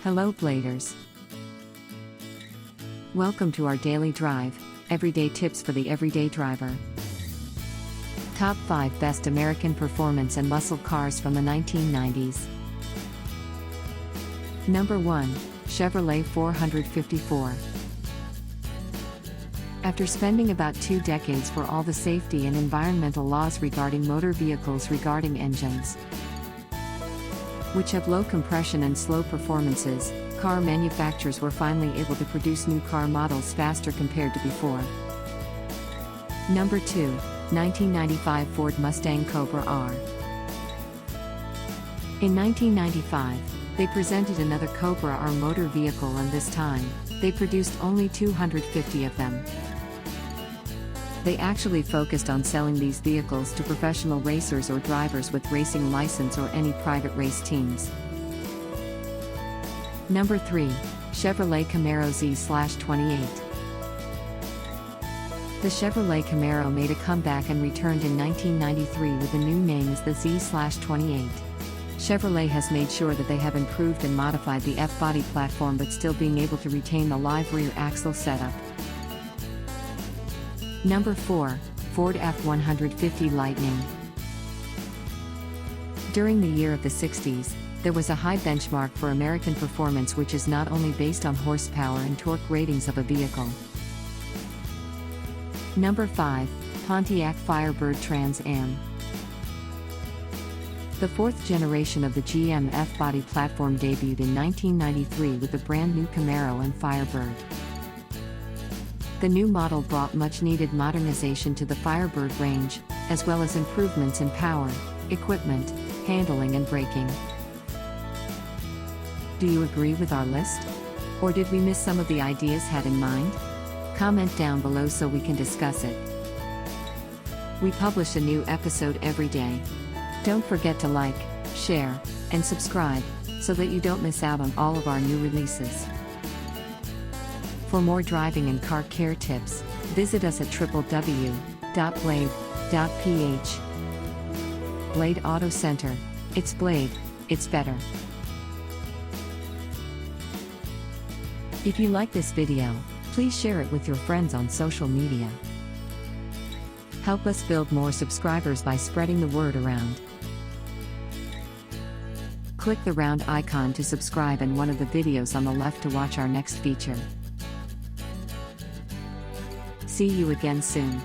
Hello Bladers. Welcome to our daily drive, everyday tips for the everyday driver. Top 5 Best American Performance and Muscle Cars from the 1990s. Number 1, Chevrolet 454. After spending about 2 decades for all the safety and environmental laws regarding motor vehicles regarding engines, which have low compression and slow performances, car manufacturers were finally able to produce new car models faster compared to before. Number 2, 1995 Ford Mustang Cobra R. In 1995, they presented another Cobra R motor vehicle, and this time, they produced only 250 of them. They actually focused on selling these vehicles to professional racers or drivers with racing license or any private race teams. Number 3, Chevrolet Camaro Z/28. The Chevrolet Camaro made a comeback and returned in 1993 with a new name as the Z/28. Chevrolet has made sure that they have improved and modified the F-body platform, but still being able to retain the live rear axle setup. Number 4, Ford F-150 Lightning. During the year of the 60s, there was a high benchmark for American performance, which is not only based on horsepower and torque ratings of a vehicle. Number 5, Pontiac Firebird Trans Am. The fourth generation of the GM F-body platform debuted in 1993 with the brand new Camaro and Firebird. The new model brought much-needed modernization to the Firebird range, as well as improvements in power, equipment, handling and braking. Do you agree with our list? Or did we miss some of the ideas had in mind? Comment down below so we can discuss it. We publish a new episode every day. Don't forget to like, share, and subscribe, so that you don't miss out on all of our new releases. For more driving and car care tips, visit us at www.blade.ph. Blade Auto Center. It's Blade, it's better. If you like this video, please share it with your friends on social media. Help us build more subscribers by spreading the word around. Click the round icon to subscribe and one of the videos on the left to watch our next feature. See you again soon.